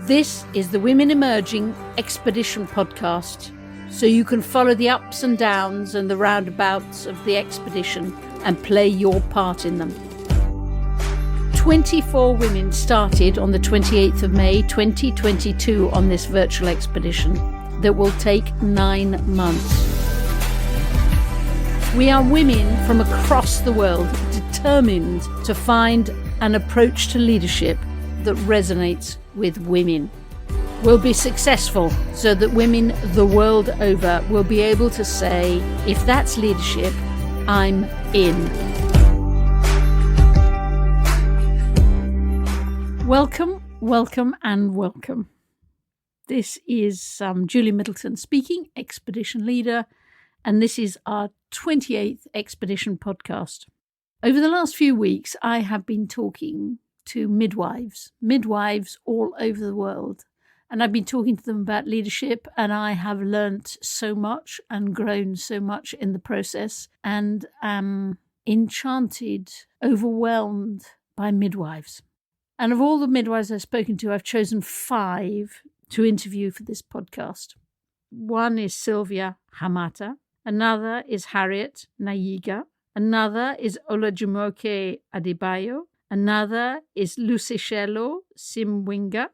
This is the Women Emerging Expedition podcast, so you can follow the ups and downs and the roundabouts of the expedition and play your part in them. 24 women started on the 28th of May 2022 on this virtual expedition that will take 9 months. We are women from across the world determined to find an approach to leadership that resonates with women. We'll be successful so that women the world over will be able to say, if that's leadership, I'm in. Welcome, welcome, and welcome. This is Julie Middleton speaking, expedition leader, and this is our 28th expedition podcast. Over the last few weeks, I have been talking to midwives all over the world. And I've been talking to them about leadership, and I have learnt so much and grown so much in the process, and am enchanted, overwhelmed by midwives. And of all the midwives I've spoken to, I've chosen 5 to interview for this podcast. One is Sylvia, Hamata. Another is Harriet, Nayiga. Another is Olajumoke, Adebayo. Another is Luseshelo, Simwinga.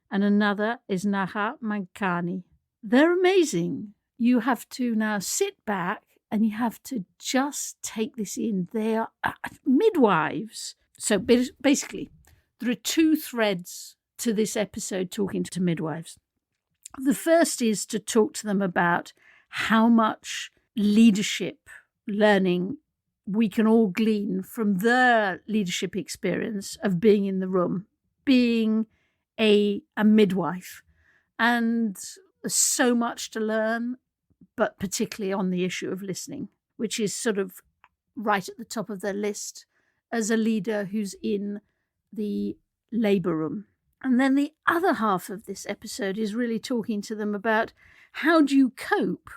And another is Neha, Mankani. They're amazing. You have to now sit back and you have to just take this in. They are midwives. So basically, there are 2 threads to this episode talking to midwives. The first is to talk to them about how much leadership learning we can all glean from their leadership experience of being in the room, being a midwife. And there's so much to learn, but particularly on the issue of listening, which is sort of right at the top of their list as a leader who's in the labour room. And then the other half of this episode is really talking to them about how do you cope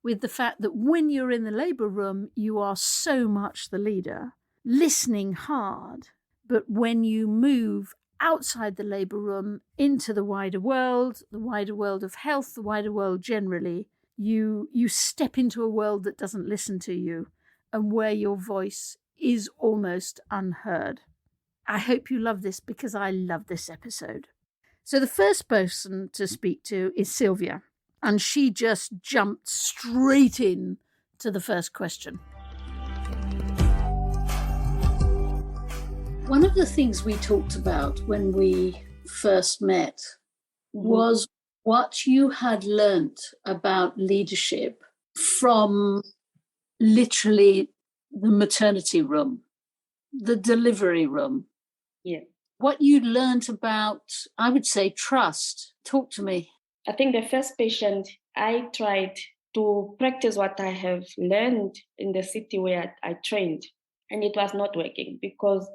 with the fact that when you're in the labour room, you are so much the leader, listening hard, but when you move outside the labour room into the wider world of health, the wider world generally, you step into a world that doesn't listen to you and where your voice is almost unheard. I hope you love this because I love this episode. So the first person to speak to is Sylvia, and she just jumped straight in to the first question. One of the things we talked about when we first met was what you had learnt about leadership from literally the maternity room, the delivery room. Yeah. What you learnt about, I would say, trust. Talk to me. I think the first patient, I tried to practice what I have learned in the city where I trained, and it was not working because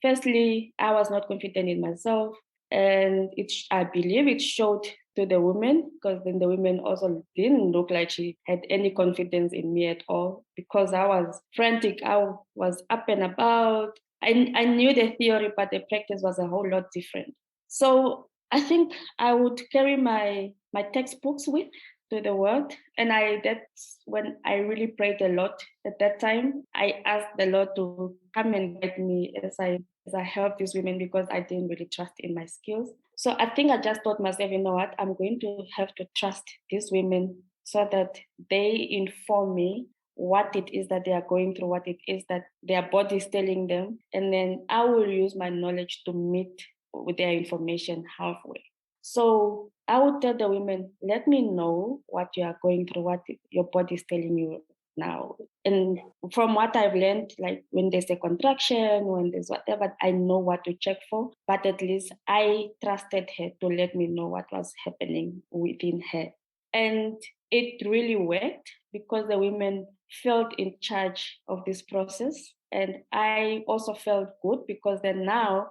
firstly, I was not confident in myself, and I believe it showed to the women, because then the women also didn't look like she had any confidence in me at all, because I was frantic, I was up and about. I knew the theory, but the practice was a whole lot different. So I think I would carry my textbooks with to the world, and that's when I really prayed a lot. At that time, I asked the Lord to come and guide me as I help these women, because I didn't really trust in my skills. So I think I just thought myself, you know what, I'm going to have to trust these women so that they inform me what it is that they are going through, what it is that their body is telling them, and then I will use my knowledge to meet with their information halfway. So I would tell the women, let me know what you are going through, what your body is telling you now. And from what I've learned, like when there's a contraction, when there's whatever, I know what to check for. But at least I trusted her to let me know what was happening within her. And it really worked because the women felt in charge of this process. And I also felt good because then now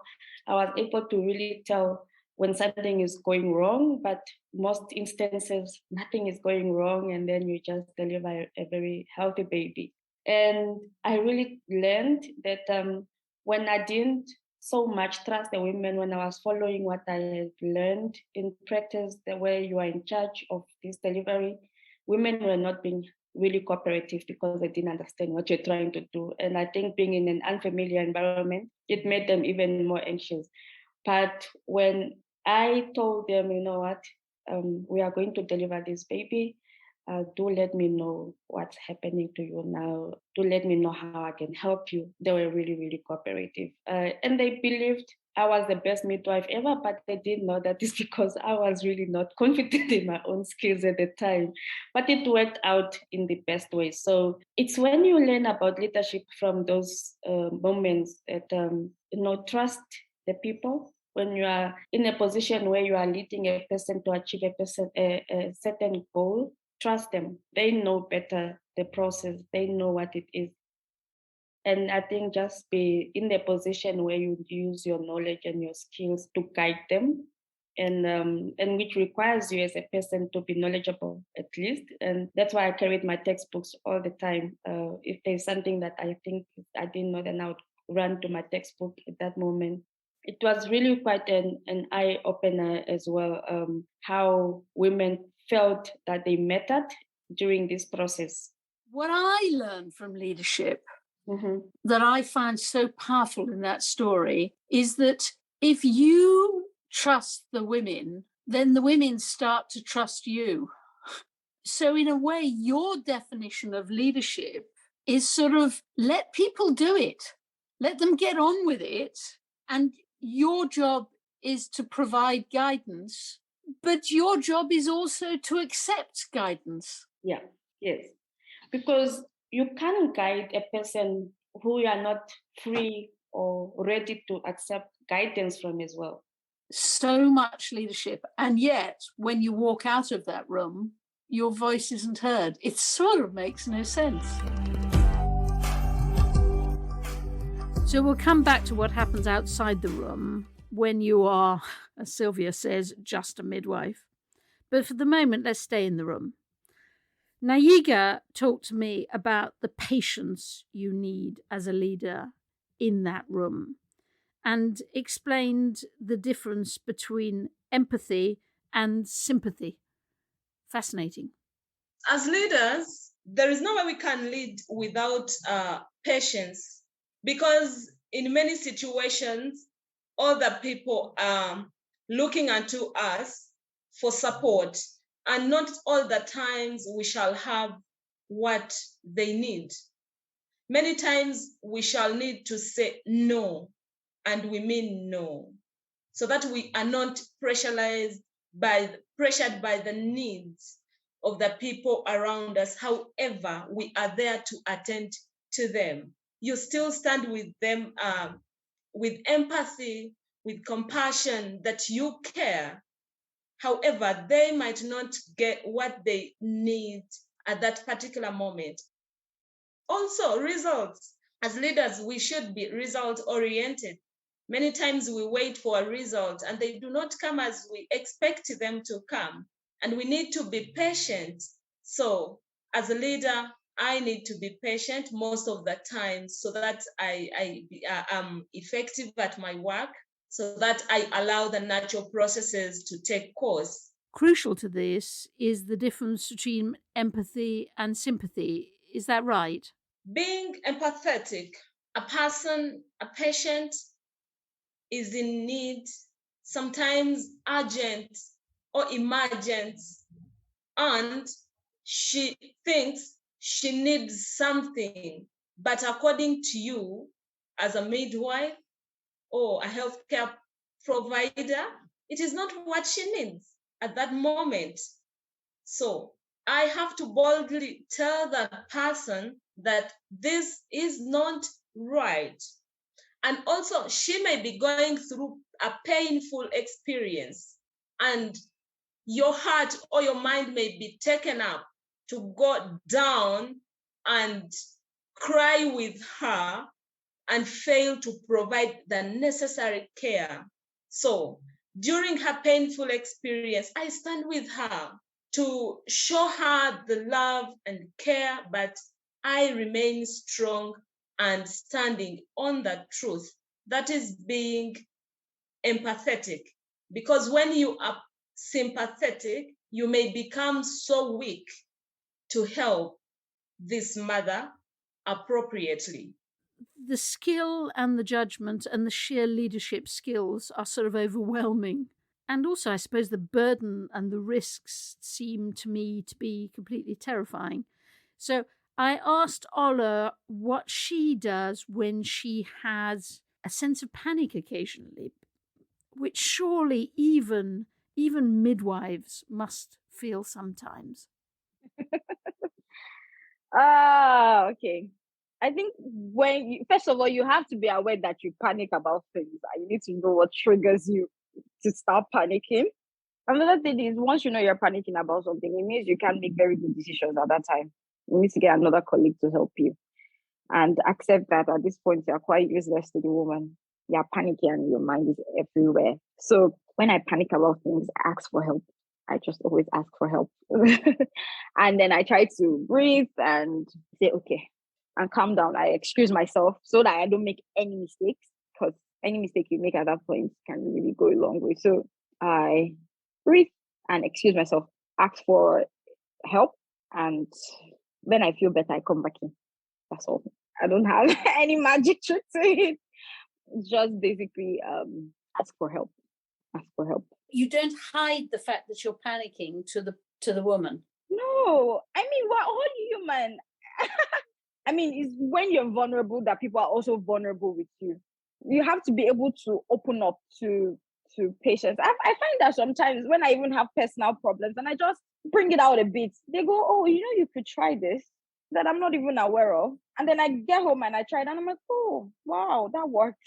I was able to really tell when something is going wrong, but most instances, nothing is going wrong, and then you just deliver a very healthy baby. And I really learned that when I didn't so much trust the women when I was following what I had learned in practice, the way you are in charge of this delivery. Women were not being really cooperative because they didn't understand what you're trying to do. And I think being in an unfamiliar environment, it made them even more anxious. But when I told them, you know what, we are going to deliver this baby, do let me know what's happening to you now. Do let me know how I can help you. They were really, really cooperative. And they believed I was the best midwife ever, but they didn't know that it's because I was really not confident in my own skills at the time. But it worked out in the best way. So it's when you learn about leadership from those moments that, trust the people. When you are in a position where you are leading a person to achieve a certain goal, trust them. They know better the process. They know what it is. And I think just be in the position where you use your knowledge and your skills to guide them, and which requires you as a person to be knowledgeable at least. And that's why I carried my textbooks all the time. If there's something that I think I didn't know, then I would run to my textbook at that moment. It was really quite an eye opener as well, how women felt that they mattered during this process. What I learned from leadership Mm-hmm. that I find so powerful in that story is that if you trust the women, then the women start to trust you. So, in a way, your definition of leadership is sort of let people do it, let them get on with it. And your job is to provide guidance, but your job is also to accept guidance. Yeah, yes. Because you can't guide a person who you are not free or ready to accept guidance from as well. So much leadership. And yet, when you walk out of that room, your voice isn't heard. It sort of makes no sense. So we'll come back to what happens outside the room when you are, as Sylvia says, just a midwife. But for the moment, let's stay in the room. Nayiga talked to me about the patience you need as a leader in that room and explained the difference between empathy and sympathy. Fascinating. As leaders, there is no way we can lead without patience, because in many situations, other people are looking unto us for support, and not all the times we shall have what they need. Many times we shall need to say no, and we mean no, so that we are not pressured by the needs of the people around us. However, we are there to attend to them. You still stand with them with empathy, with compassion, that you care. However, they might not get what they need at that particular moment. Also, results. As leaders, we should be result-oriented. Many times we wait for a result and they do not come as we expect them to come. And we need to be patient. So as a leader, I need to be patient most of the time so that I am effective at my work, so that I allow the natural processes to take course. Crucial to this is the difference between empathy and sympathy. Is that right? Being empathetic, a patient is in need, sometimes urgent or emergent, and she thinks she needs something. But according to you, as a midwife or a healthcare provider, it is not what she needs at that moment. So I have to boldly tell the person that this is not right. And also, she may be going through a painful experience, and your heart or your mind may be taken up to go down and cry with her and fail to provide the necessary care. So during her painful experience, I stand with her to show her the love and care, but I remain strong and standing on the truth that is being empathetic. Because when you are sympathetic, you may become so weak to help this mother appropriately. The skill and the judgment and the sheer leadership skills are sort of overwhelming. And also, I suppose the burden and the risks seem to me to be completely terrifying. So I asked Ola what she does when she has a sense of panic occasionally, which surely even midwives must feel sometimes. Okay. I think first of all, you have to be aware that you panic about things. You need to know what triggers you to start panicking. Another thing is, once you know you're panicking about something, it means you can't make very good decisions at that time. You need to get another colleague to help you and accept that at this point you're quite useless to the woman. You're panicking and your mind is everywhere. So when I panic about things, I ask for help. I just always ask for help. And then I try to breathe and say, okay, and calm down. I excuse myself so that I don't make any mistakes, because any mistake you make at that point can really go a long way. So I breathe and excuse myself, ask for help, and when I feel better, I come back in. That's all. I don't have any magic trick to it. Just basically ask for help. Ask for help. You don't hide the fact that you're panicking to the woman. No, I mean, we're all human. I mean, it's when you're vulnerable that people are also vulnerable with you. You have to be able to open up to patients. I find that sometimes when I even have personal problems and I just bring it out a bit, they go, oh, you could try this that I'm not even aware of. And then I get home and I try it and I'm like, oh, wow, that worked.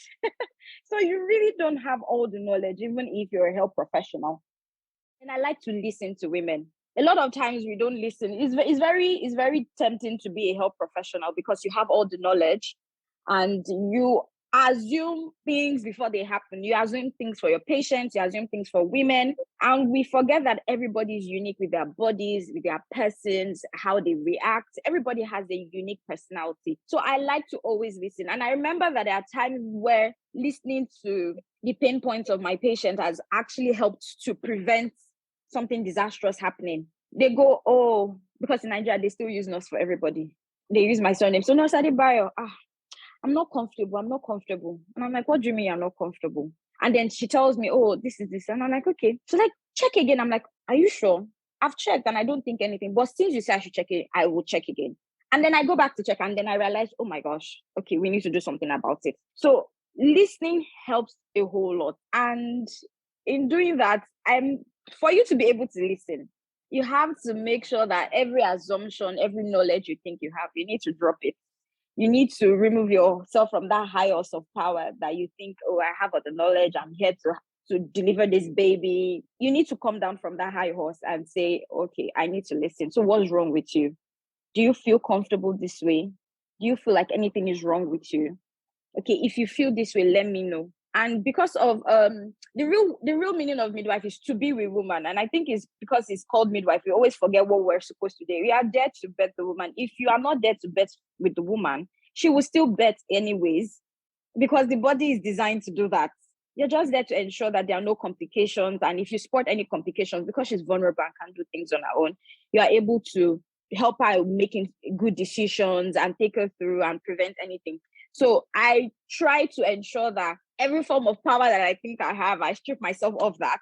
So you really don't have all the knowledge, even if you're a health professional. And I like to listen to women. A lot of times we don't listen. It's very tempting to be a health professional because you have all the knowledge and you assume things before they happen. You assume things for your patients, you assume things for women, and we forget that everybody is unique with their bodies, with their persons, how they react. Everybody has a unique personality. So I like to always listen. And I remember that there are times where listening to the pain points of my patient has actually helped to prevent something disastrous happening. They go, oh, because in Nigeria, they still use nurse for everybody. They use my surname. So Nurse Adebayo, I'm not comfortable. And I'm like, what do you mean you're not comfortable? And then she tells me, oh, this is this. And I'm like, okay. So like, check again. I'm like, are you sure? I've checked and I don't think anything. But since you say I should check it, I will check again. And then I go back to check and then I realize, oh my gosh, okay, we need to do something about it. So listening helps a whole lot. And in doing that, for you to be able to listen, you have to make sure that every assumption, every knowledge you think you have, you need to drop it. You need to remove yourself from that high horse of power that you think, oh, I have all the knowledge, I'm here to deliver this baby. You need to come down from that high horse and say, okay, I need to listen. So what's wrong with you? Do you feel comfortable this way? Do you feel like anything is wrong with you? Okay, if you feel this way, let me know. And because of the real meaning of midwife is to be with woman. And I think it's because it's called midwife, we always forget what we're supposed to do. We are there to birth the woman. If you are not there to birth with the woman, she will still birth anyways, because the body is designed to do that. You're just there to ensure that there are no complications. And if you spot any complications, because she's vulnerable and can't do things on her own, you are able to help her making good decisions and take her through and prevent anything. So I try to ensure that every form of power that I think I have, I strip myself of that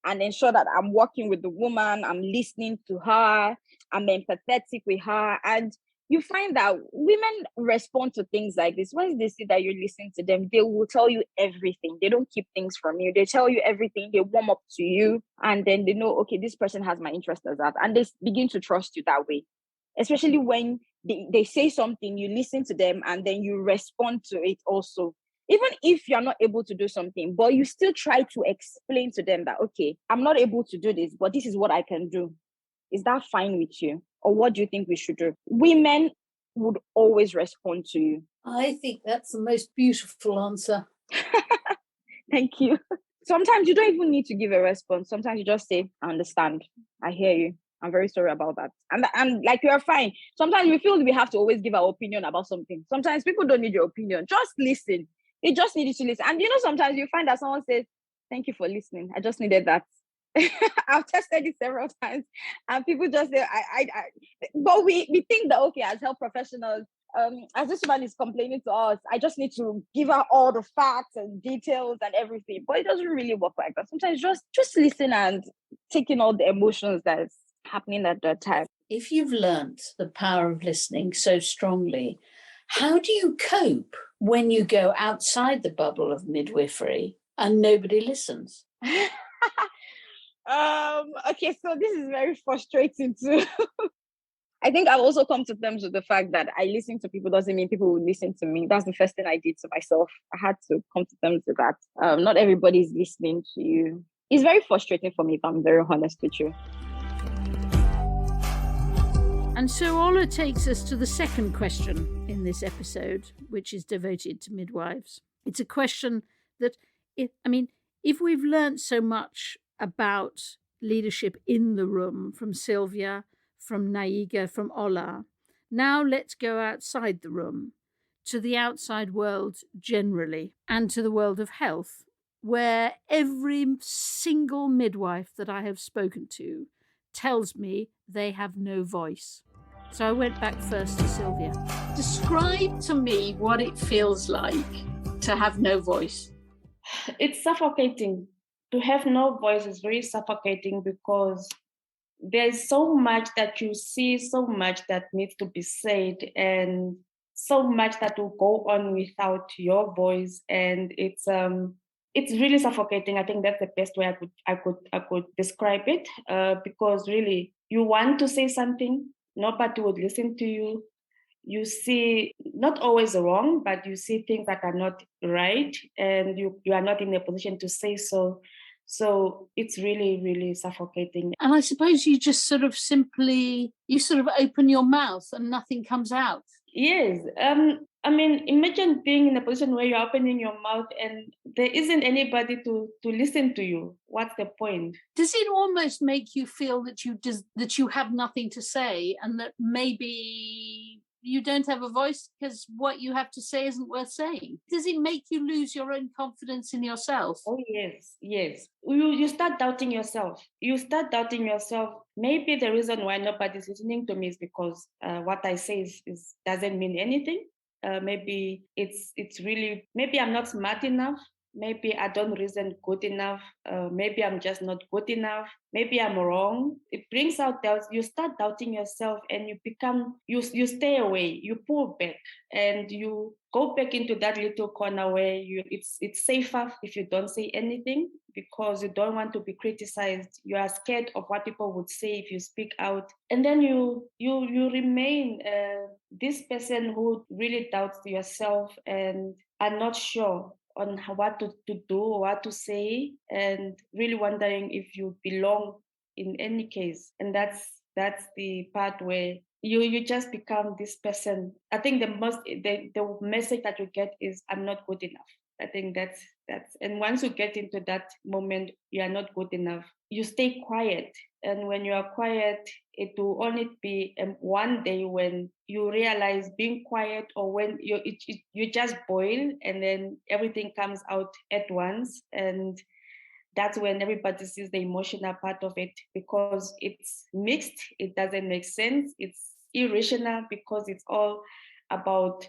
and ensure that I'm working with the woman, I'm listening to her, I'm empathetic with her. And you find that women respond to things like this. Once they see that you're listening to them, they will tell you everything. They don't keep things from you. They tell you everything. They warm up to you. And then they know, okay, this person has my interest as that. And they begin to trust you that way. Especially when they say something, you listen to them and then you respond to it also. Even if you're not able to do something, but you still try to explain to them that, okay, I'm not able to do this, but this is what I can do. Is that fine with you? Or what do you think we should do? Women would always respond to you. I think that's the most beautiful answer. Thank you. Sometimes you don't even need to give a response. Sometimes you just say, I understand. I hear you. I'm very sorry about that. And like, you're fine. Sometimes we feel we have to always give our opinion about something. Sometimes people don't need your opinion. Just listen. You just needed to listen. And sometimes you find that someone says, "Thank you for listening. I just needed that." I've tested it several times, and people just say, but we think that, okay, as health professionals, as this woman is complaining to us, I just need to give her all the facts and details and everything. But it doesn't really work like that. Sometimes just listen and take in all the emotions that's happening at that time. If you've learnt the power of listening so strongly, how do you cope when you go outside the bubble of midwifery and nobody listens? Okay, so this is very frustrating too. I think I've also come to terms with the fact that I listen to people doesn't mean people will listen to me. That's the first thing I did to myself. I had to come to terms with that. Not everybody's listening to you. It's very frustrating for me, if I'm very honest with you. And so Ola takes us to the second question in this episode, which is devoted to midwives. It's a question that, if we've learnt so much about leadership in the room from Sylvia, from Nayiga, from Ola, now let's go outside the room to the outside world generally and to the world of health, where every single midwife that I have spoken to tells me they have no voice. So I went back first to Sylvia. Describe to me what it feels like to have no voice. It's suffocating. To have no voice is very suffocating because there's so much that you see, so much that needs to be said, and so much that will go on without your voice, and it's really suffocating. I think that's the best way I could describe it, because really you want to say something, nobody would listen to you. You see, not always wrong, but you see things that are not right, and you are not in a position to say so. So it's really, really suffocating. And I suppose you just sort of open your mouth and nothing comes out. Yes. Imagine being in a position where you're opening your mouth and there isn't anybody to listen to you. What's the point? Does it almost make you feel that you have nothing to say, and that maybe you don't have a voice because what you have to say isn't worth saying? Does it make you lose your own confidence in yourself? Oh, yes. You start doubting yourself. Maybe the reason why nobody's listening to me is because what I say is doesn't mean anything. Maybe it's really, maybe I'm not smart enough. Maybe I don't reason good enough. Maybe I'm just not good enough. Maybe I'm wrong. It brings out doubts. You start doubting yourself, and you stay away. You pull back, and you go back into that little corner where it's safer if you don't say anything, because you don't want to be criticized. You are scared of what people would say if you speak out, and then you remain this person who really doubts yourself and are not sure on what to do or what to say, and really wondering if you belong in any case. And that's the part where you just become this person. I think the message that you get is, I'm not good enough. I think that's and once you get into that moment, you are not good enough, you stay quiet. And when you are quiet, it will only be one day when you realize being quiet, or when you just boil and then everything comes out at once. And that's when everybody sees the emotional part of it, because it's mixed. It doesn't make sense. It's irrational, because it's all about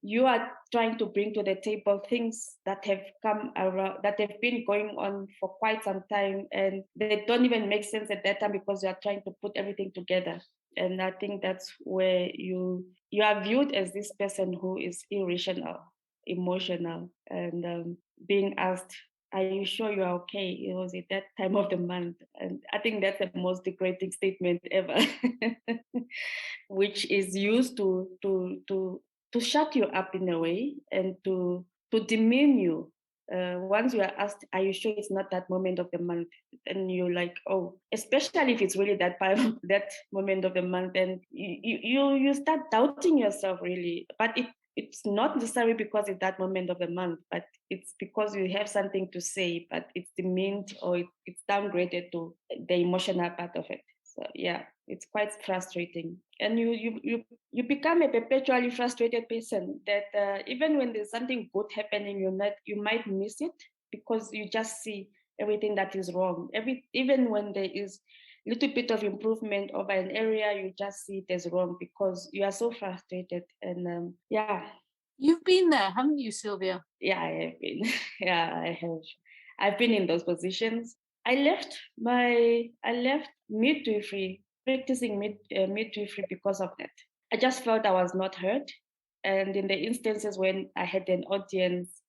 you are trying to bring to the table things that have come around, that have been going on for quite some time, and they don't even make sense at that time because you are trying to put everything together. And I think that's where you are viewed as this person who is irrational, emotional, and being asked, are you sure you're okay? It was at that time of the month. And I think that's the most degrading statement ever, which is used to shut you up in a way, and to demean you. Once you are asked, are you sure it's not that moment of the month? And you're like, oh, especially if it's really that moment of the month, and you start doubting yourself, really. But it's not necessarily because it's that moment of the month, but it's because you have something to say, but it's demeaned, or it's downgraded to the emotional part of it. So yeah, it's quite frustrating, and you become a perpetually frustrated person. That even when there's something good happening, you might miss it because you just see everything that is wrong. Even when there is a little bit of improvement over an area, you just see it as wrong because you are so frustrated. And yeah, You've been there, haven't you, Sylvia? yeah, I have been. Yeah, I have. I've been in those positions. I left midwifery, practicing midwifery because of that. I just felt I was not heard. And in the instances when I had an audience,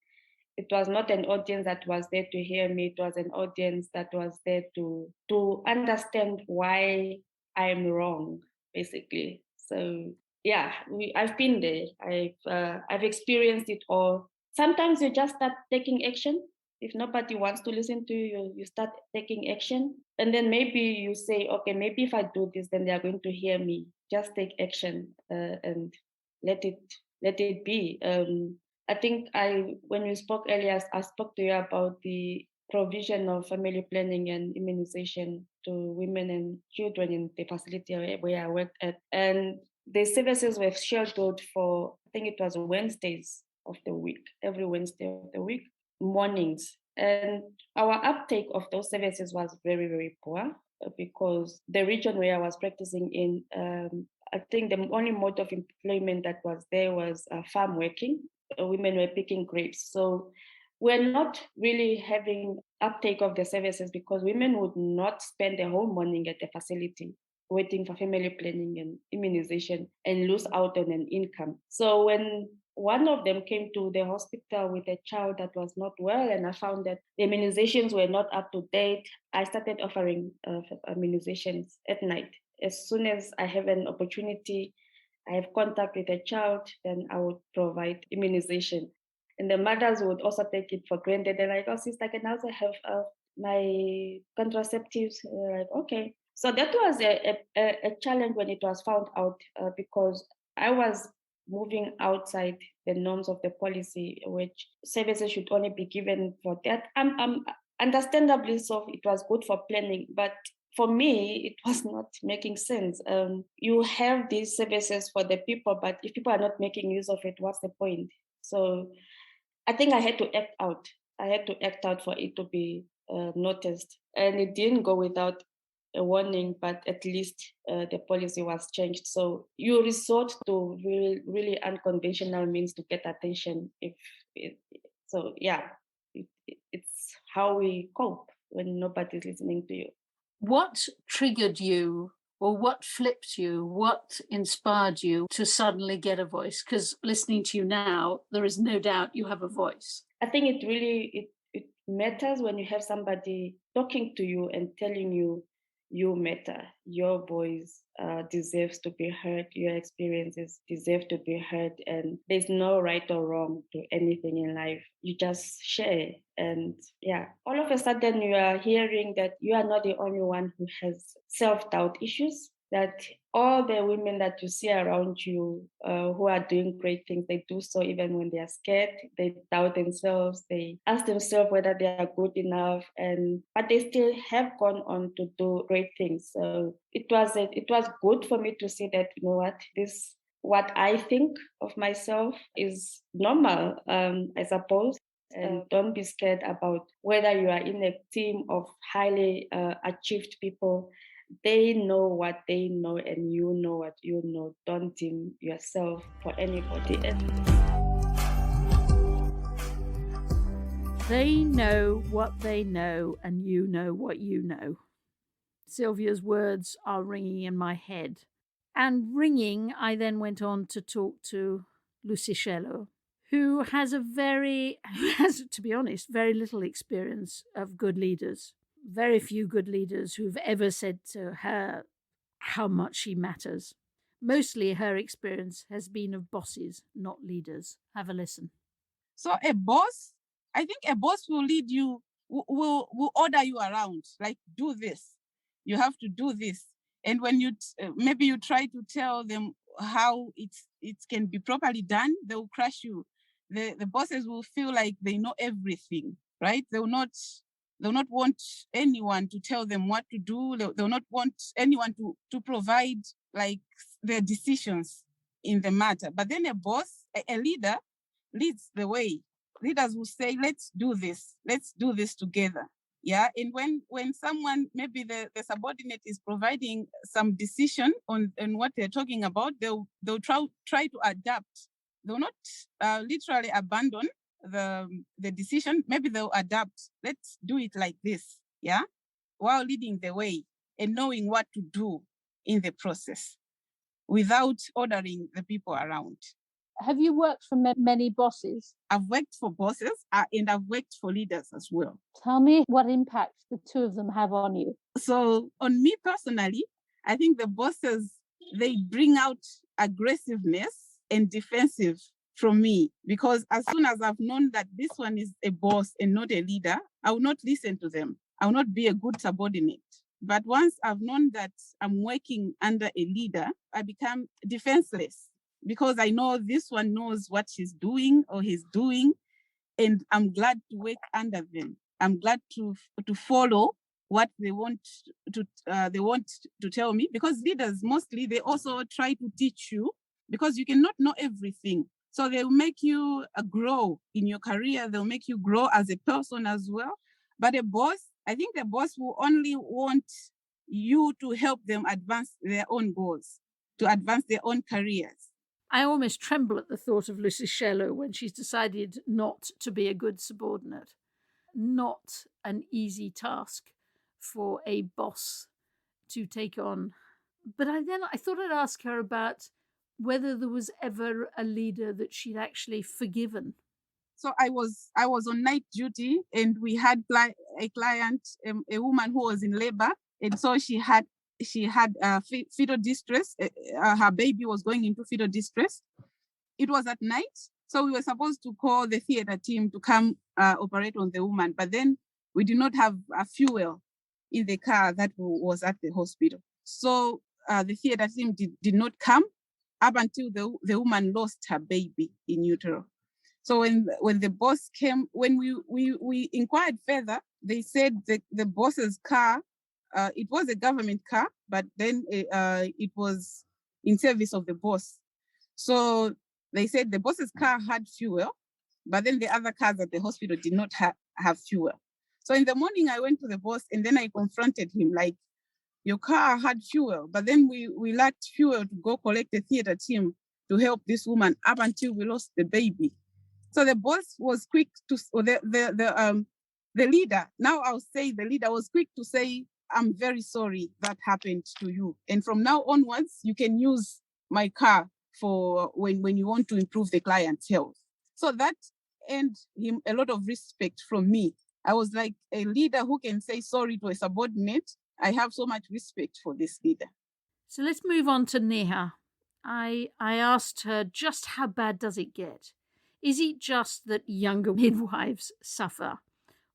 it was not an audience that was there to hear me. It was an audience that was there to understand why I'm wrong, basically. So yeah, I've been there. I've experienced it all. Sometimes you just start taking action. If nobody wants to listen to you, you start taking action. And then maybe you say, okay, maybe if I do this, then they are going to hear me. Just take action and let it be. I think when we spoke earlier, I spoke to you about the provision of family planning and immunization to women and children in the facility where I worked at. And the services were scheduled for, I think it was Wednesdays of the week, every Wednesday of the week, mornings. And our uptake of those services was very, very poor because the region where I was practicing in, I think the only mode of employment that was there was farm working. Women were picking grapes. So we're not really having uptake of the services because women would not spend the whole morning at the facility waiting for family planning and immunization and lose out on an income. So when one of them came to the hospital with a child that was not well, and I found that the immunizations were not up to date, I started offering immunizations at night. As soon as I have an opportunity, I have contact with a child, then I would provide immunization. And the mothers would also take it for granted. They're like, oh, sister, I can also have my contraceptives. Like, okay. So that was a challenge when it was found out because I was moving outside the norms of the policy, which services should only be given for that. Understandably so, it was good for planning, but for me, it was not making sense. You have these services for the people, but if people are not making use of it, what's the point? So I think I had to act out. I had to act out for it to be noticed. And it didn't go without a warning, but at least the policy was changed. So you resort to really, really unconventional means to get attention. It's how we cope when nobody's listening to you. What triggered you, or what flipped you? What inspired you to suddenly get a voice? Because listening to you now, there is no doubt you have a voice. I think it matters when you have somebody talking to you and telling you you matter. Your voice deserves to be heard. Your experiences deserve to be heard. And there's no right or wrong to anything in life. You just share. And yeah, all of a sudden you are hearing that you are not the only one who has self-doubt issues, that all the women that you see around you who are doing great things, they do so even when they are scared. They doubt themselves. They ask themselves whether they are good enough, but they still have gone on to do great things. So it was good for me to see that, you know what I think of myself is normal, I suppose. And don't be scared about whether you are in a team of highly achieved people. They know what they know and you know what you know. Don't deem yourself for anybody else. They know what they know and you know what you know. Sylvia's words are ringing in my head. And ringing, I then went on to talk to Luseshelo, who has, to be honest, very little experience of good leaders. Very few good leaders who've ever said to her how much she matters. Mostly her experience has been of bosses, not leaders. Have a listen. So a boss, I think a boss will lead you, will order you around, like, do this. You have to do this. And when you maybe you try to tell them how it can be properly done, they will crush you. The bosses will feel like they know everything, right? They will not They'll not want anyone to tell them what to do. They'll not want anyone to provide like their decisions in the matter. But then a boss, a leader, leads the way. Leaders will say, let's do this together. Yeah. And when someone, maybe the subordinate is providing some decision on what they're talking about, they'll try to adapt. They'll not literally abandon the decision. Maybe they'll adapt. Let's do it like this, yeah, while leading the way and knowing what to do in the process without ordering the people around. Have you worked for many bosses? I've worked for bosses and I've worked for leaders as well. Tell me what impact the two of them have on you. So on me personally, I think the bosses, they bring out aggressiveness and defensive from me, because as soon as I've known that this one is a boss and not a leader, I will not listen to them. I will not be a good subordinate. But once I've known that I'm working under a leader, I become defenseless, because I know this one knows what she's doing or he's doing, and I'm glad to work under them. I'm glad to follow what they want to tell me, because leaders mostly, they also try to teach you, because you cannot know everything. So they'll make you grow in your career. They'll make you grow as a person as well. But a boss, I think the boss will only want you to help them advance their own goals, to advance their own careers. I almost tremble at the thought of Luseshelo when she's decided not to be a good subordinate. Not an easy task for a boss to take on. But I thought I'd ask her about whether there was ever a leader that she'd actually forgiven. So I was on night duty, and we had a client, a woman who was in labor, and so she had fetal distress. Her baby was going into fetal distress. It was at night, so we were supposed to call the theater team to come operate on the woman, but then we did not have fuel in the car that was at the hospital. So the theater team did not come up until the woman lost her baby in utero. So when the boss came, when we inquired further, they said the boss's car, it was a government car, but then it was in service of the boss. So they said the boss's car had fuel, but then the other cars at the hospital did not have fuel. So in the morning, I went to the boss, and then I confronted him, like, your car had fuel, but then we lacked fuel to go collect the theater team to help this woman up until we lost the baby. So the boss was quick to, or the leader, now I'll say the leader was quick to say, I'm very sorry that happened to you. And from now onwards, you can use my car for when you want to improve the client's health. So that earned him a lot of respect from me. I was like, a leader who can say sorry to a subordinate, I have so much respect for this leader. So let's move on to Neha. I asked her, just how bad does it get? Is it just that younger midwives suffer?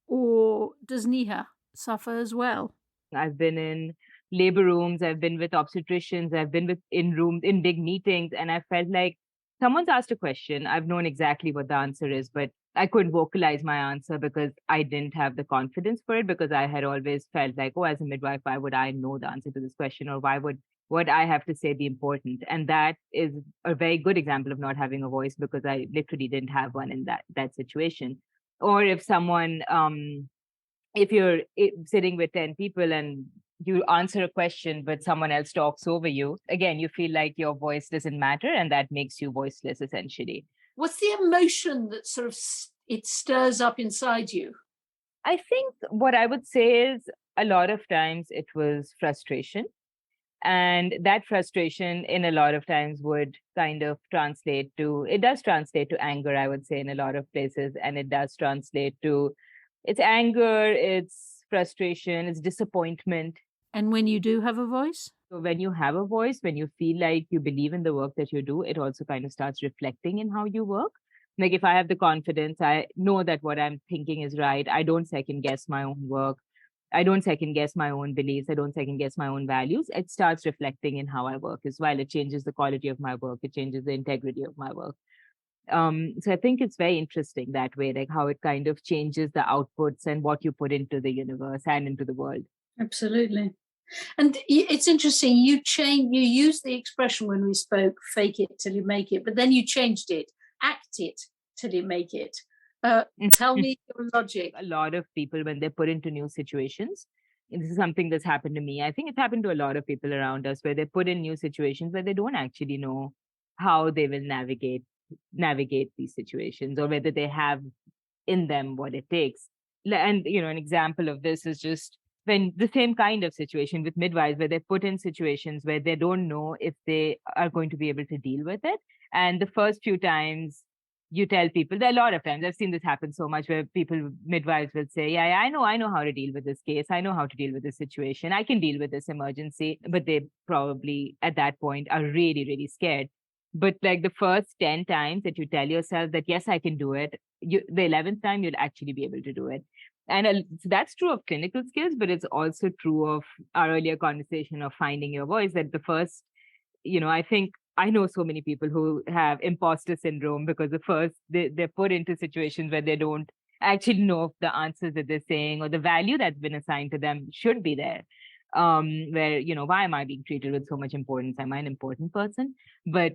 Or does Neha suffer as well? I've been in labor rooms, I've been with obstetricians, I've been in big meetings, and I felt like someone's asked a question. I've known exactly what the answer is, but I couldn't vocalize my answer because I didn't have the confidence for it, because I had always felt like, oh, as a midwife, why would I know the answer to this question? Or why would what I have to say be important? And that is a very good example of not having a voice, because I literally didn't have one in that situation. Or if someone, if you're sitting with 10 people and you answer a question, but someone else talks over you, again, you feel like your voice doesn't matter, and that makes you voiceless, essentially. What's the emotion that sort of it stirs up inside you? I think what I would say is a lot of times it was frustration. And that frustration in a lot of times would kind of translate to anger, I would say, in a lot of places. And it does translate to, it's anger, it's frustration, it's disappointment. And when you do have a voice? So when you have a voice, when you feel like you believe in the work that you do, it also kind of starts reflecting in how you work. Like if I have the confidence, I know that what I'm thinking is right. I don't second guess my own work. I don't second guess my own beliefs. I don't second guess my own values. It starts reflecting in how I work as well. It changes the quality of my work. It changes the integrity of my work. So I think it's very interesting that way, like how it kind of changes the outputs and what you put into the universe and into the world. Absolutely. And it's interesting, you used the expression when we spoke, fake it till you make it, but then you changed it, act it till you make it. Tell me your logic. A lot of people, when they're put into new situations, and this is something that's happened to me, I think it's happened to a lot of people around us, where they're put in new situations where they don't actually know how they will navigate these situations, or whether they have in them what it takes. And, an example of this is just when the same kind of situation with midwives, where they're put in situations where they don't know if they are going to be able to deal with it. And the first few times you tell people, there are a lot of times, I've seen this happen so much, where midwives will say, yeah, I know how to deal with this case. I know how to deal with this situation. I can deal with this emergency. But they probably at that point are really, really scared. But like the first 10 times that you tell yourself that, yes, I can do it, the 11th time, you'll actually be able to do it. And so that's true of clinical skills, but it's also true of our earlier conversation of finding your voice, that the first, I think I know so many people who have imposter syndrome because they're put into situations where they don't actually know if the answers that they're saying or the value that's been assigned to them should be there. Where, why am I being treated with so much importance? Am I an important person? But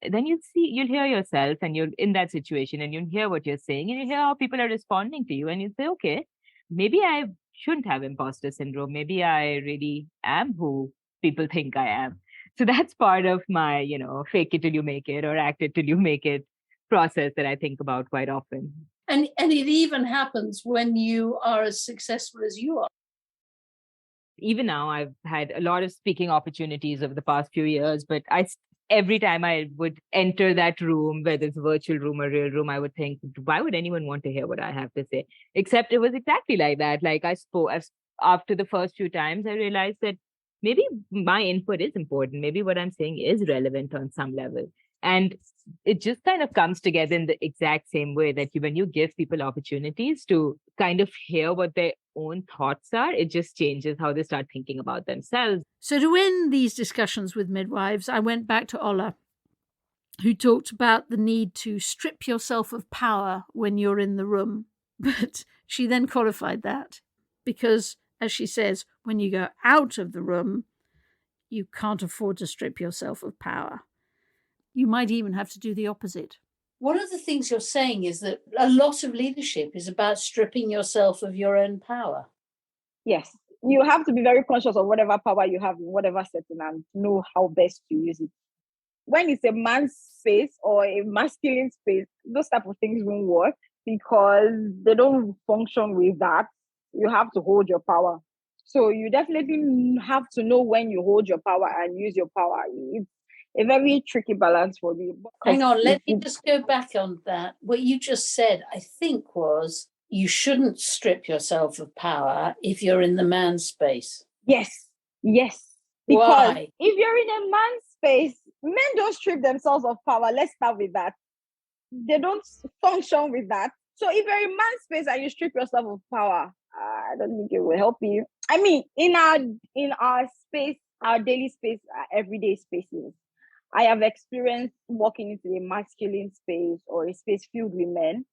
then you'll hear yourself and you're in that situation and you'll hear what you're saying and you hear how people are responding to you and you say, okay, maybe I shouldn't have imposter syndrome. Maybe I really am who people think I am. So that's part of my, fake it till you make it or act it till you make it process that I think about quite often. And it even happens when you are as successful as you are. Even now, I've had a lot of speaking opportunities over the past few years, but every time I would enter that room, whether it's a virtual room or real room, I would think, why would anyone want to hear what I have to say? Except it was exactly like that. Like after the first few times, I realized that maybe my input is important. Maybe what I'm saying is relevant on some level. And it just kind of comes together in the exact same way that when you give people opportunities to kind of hear what their own thoughts are, it just changes how they start thinking about themselves. So to end these discussions with midwives, I went back to Ola, who talked about the need to strip yourself of power when you're in the room. But she then qualified that because, as she says, when you go out of the room, you can't afford to strip yourself of power. You might even have to do the opposite. One of the things you're saying is that a lot of leadership is about stripping yourself of your own power. Yes. You have to be very conscious of whatever power you have in whatever setting and know how best to use it. When it's a man's space or a masculine space, those type of things won't work because they don't function with that. You have to hold your power. So you definitely have to know when you hold your power and use your power. It's a very tricky balance for me. Hang on, let me just go back on that. What you just said, I think, was you shouldn't strip yourself of power if you're in the man's space. Yes. Because why? If you're in a man's space, men don't strip themselves of power. Let's start with that. They don't function with that. So if you're in man's space and you strip yourself of power, I don't think it will help you. I mean, in our space, our daily space, our everyday spaces, I have experienced walking into a masculine space or a space filled with men.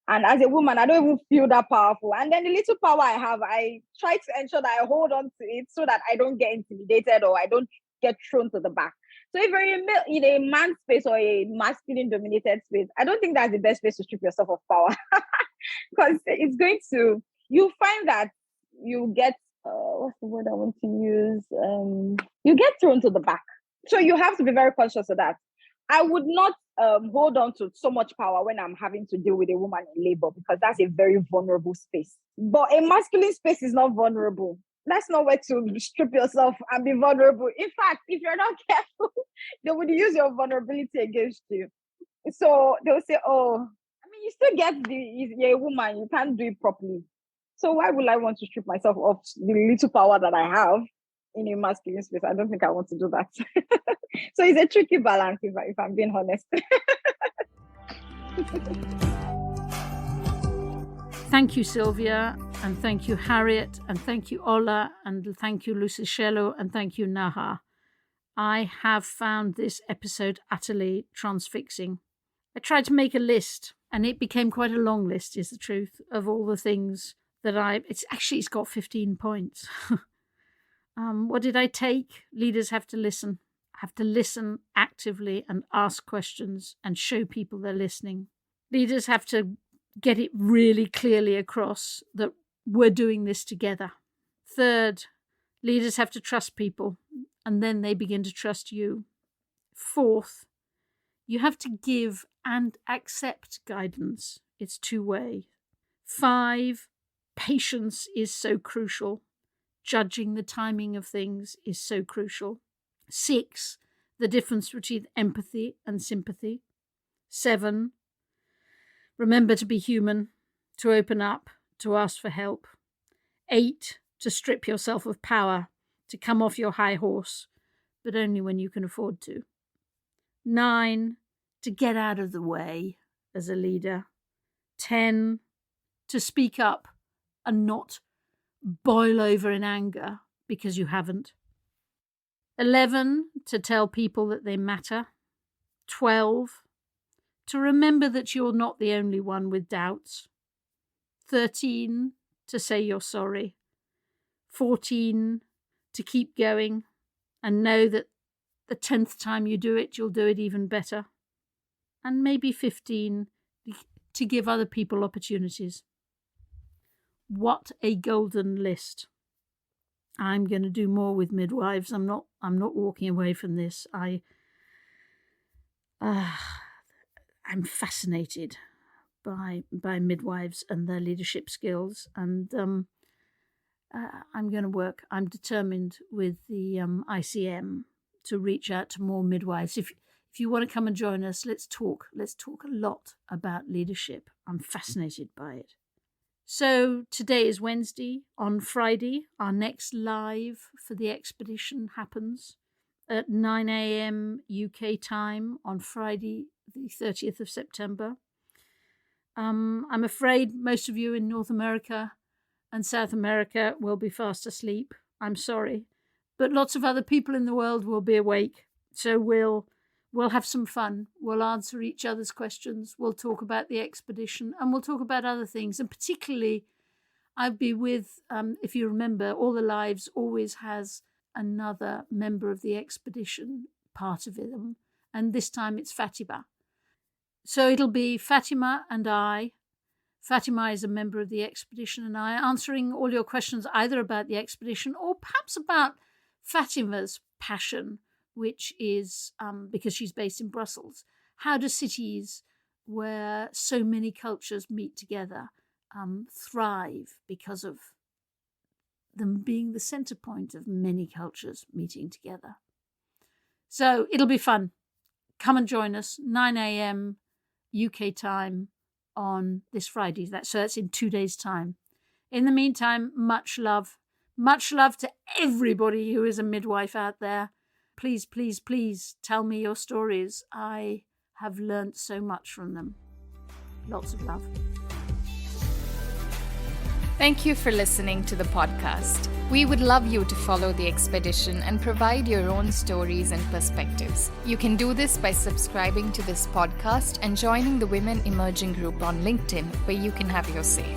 And as a woman, I don't even feel that powerful. And then the little power I have, I try to ensure that I hold on to it so that I don't get intimidated or I don't get thrown to the back. So if you're in a man's space or a masculine dominated space, I don't think that's the best place to strip yourself of power. Because you find that you get, what's the word I want to use? You get thrown to the back. So you have to be very conscious of that. I would not hold on to so much power when I'm having to deal with a woman in labor because that's a very vulnerable space. But a masculine space is not vulnerable. That's not where to strip yourself and be vulnerable. In fact, if you're not careful, they would use your vulnerability against you. So they'll say, you still you're a woman, you can't do it properly. So why would I want to strip myself of the little power that I have in a masculine space? I don't think I want to do that. So it's a tricky balance, if I'm being honest. Thank you, Sylvia, and thank you, Harriet, and thank you, Ola, and thank you, Luseshelo, and thank you, Neha. I have found this episode utterly transfixing. I tried to make a list, and it became quite a long list, is the truth, of all the things that it's got 15 points. What did I take? Leaders have to listen. Have to listen actively and ask questions and show people they're listening. Leaders have to get it really clearly across that we're doing this together. Third, leaders have to trust people, and then they begin to trust you. Fourth, you have to give and accept guidance. It's two-way. 5, patience is so crucial. Judging the timing of things is so crucial. 6, the difference between empathy and sympathy. 7, remember to be human, to open up, to ask for help. 8, to strip yourself of power, to come off your high horse, but only when you can afford to. 9, to get out of the way as a leader. 10, to speak up and not boil over in anger because you haven't. 11, to tell people that they matter. 12, to remember that you're not the only one with doubts. 13, to say you're sorry. 14, to keep going and know that the 10th time you do it, you'll do it even better. And maybe 15, to give other people opportunities. What a golden list. I'm going to do more with midwives. I'm not walking away from this. I'm fascinated by midwives and their leadership skills, and I'm going to work. I'm determined with the ICM to reach out to more midwives. If you want to come and join us, let's talk. Let's talk a lot about leadership. I'm fascinated by it. So today is Wednesday. On Friday, our next live for the expedition happens at 9 a.m. UK time on Friday, the 30th of September. I'm afraid most of you in North America and South America will be fast asleep. I'm sorry. But lots of other people in the world will be awake. So we'll have some fun. We'll answer each other's questions. We'll talk about the expedition, and we'll talk about other things. And particularly, I'll be with, if you remember, All the Lives always has another member of the expedition part of it. And this time it's Fatima. So it'll be Fatima and I. Fatima is a member of the expedition, and I answering all your questions either about the expedition or perhaps about Fatima's passion, which is, because she's based in Brussels, how do cities where so many cultures meet together thrive because of them being the centre point of many cultures meeting together? So it'll be fun. Come and join us, 9 a.m. UK time on this Friday. So that's in 2 days' time. In the meantime, much love. Much love to everybody who is a midwife out there. Please, please, please tell me your stories. I have learnt so much from them. Lots of love. Thank you for listening to the podcast. We would love you to follow the expedition and provide your own stories and perspectives. You can do this by subscribing to this podcast and joining the Women Emerging group on LinkedIn, where you can have your say.